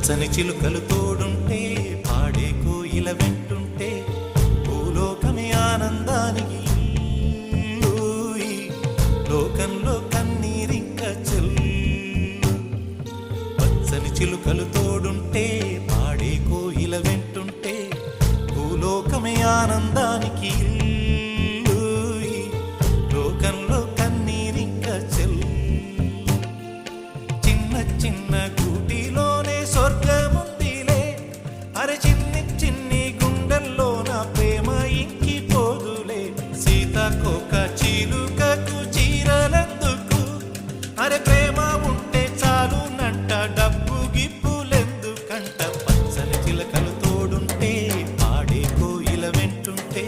పచ్చని చిలుకలు తోడుంటే పాడే కోయిల వెంటుంటే భూలోకమే ఆనందానికి లోకంలో కన్నీరింక చెల్లు. పచ్చని చిలుకలు తోడుంటే పాడే కోయిల వెంటుంటే భూలోకమే ఆనందానికి లోకంలో కన్నీరింక చెల్లు. చిన్న చిన్న గూటిలోనే స్వర్గముందిలే, అరే చిన్ని చిన్ని గుండెల్లో నా ప్రేమ ఇంకిపోదులే. సీతాకోక చిలుకకు చీరలెందుకు, అరే ప్రేమ ఉంటే చాలునంట, డబ్బు గిప్పులెందుకంట. పచ్చని చిలకలు తోడుంటే పాడే కోయిల వెంటుంటే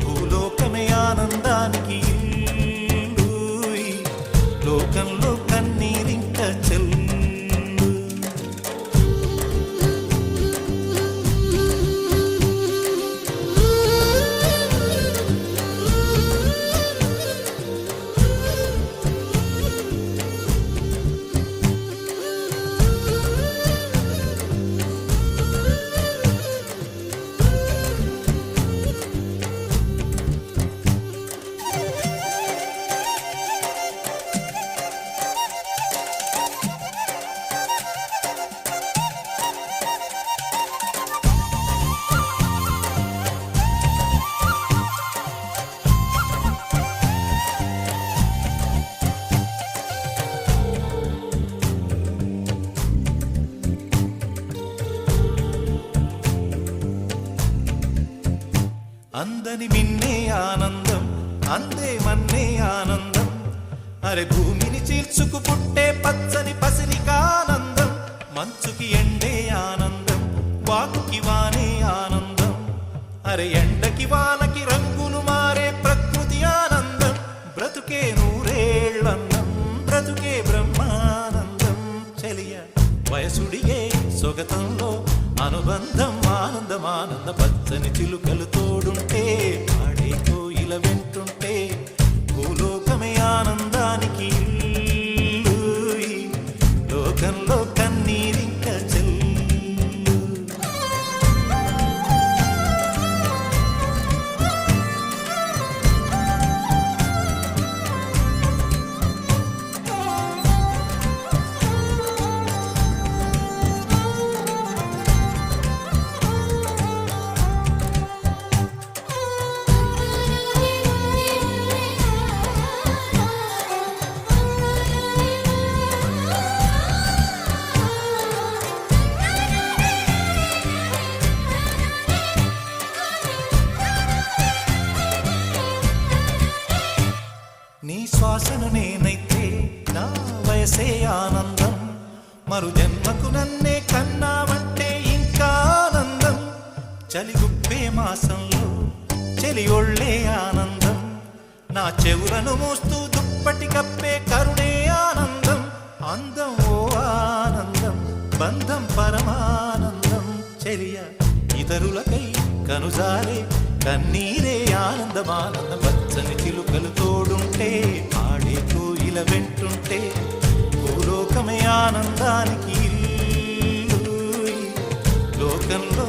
భూలోకమే ఆనందానికి లోకంలో కన్నీరింక చెల్లు. అందని మిన్నే ఆనందం, అందే మన్నే ఆనందం, అరే భూమిని చీల్చుకు పుట్టే పచ్చని పసిరికానందం. మంచుకి ఎండే ఆనందం, వాకుకి వానే ఆనందం, అరే ఎండకి వానకి రంగులు మారే ప్రకృతి ఆనందం. బ్రతుకే నూరేళ్ళన్నం, బ్రతుకే బ్రహ్మానందం. చెలియ వయసుడిగే సొగతంలో అనుబంధం ఆనందం ఆనంద. పచ్చని చిలుకలు తోడుంటే పాడే కోయిల వెంటుంటే భూలోకమే ఆనందానికి లోకంలో కన్నీరింక చెల్లు. నీ శ్వాసను నేనైతే నా వయసే ఆనందం, మరు జన్మకు నన్నే కన్నావంటే ఇంకా ఆనందం. చలిగుప్పే మాసంలో చెలి ఒళ్ళే ఆనందం, నా చెవులను మోస్తూ దుప్పటి కప్పే కరుణే ఆనందం. అందం ఓ ఆనందం, బంధం పరమానందం. చెలియ ఇతరులకై కనుజారే కన్నీరే ఆనందమానందం. పచ్చని చిలుకలు తోడుంటే పాడే కోయిల వెంటుంటే భూలోకమే ఆనందానికి లోకంలో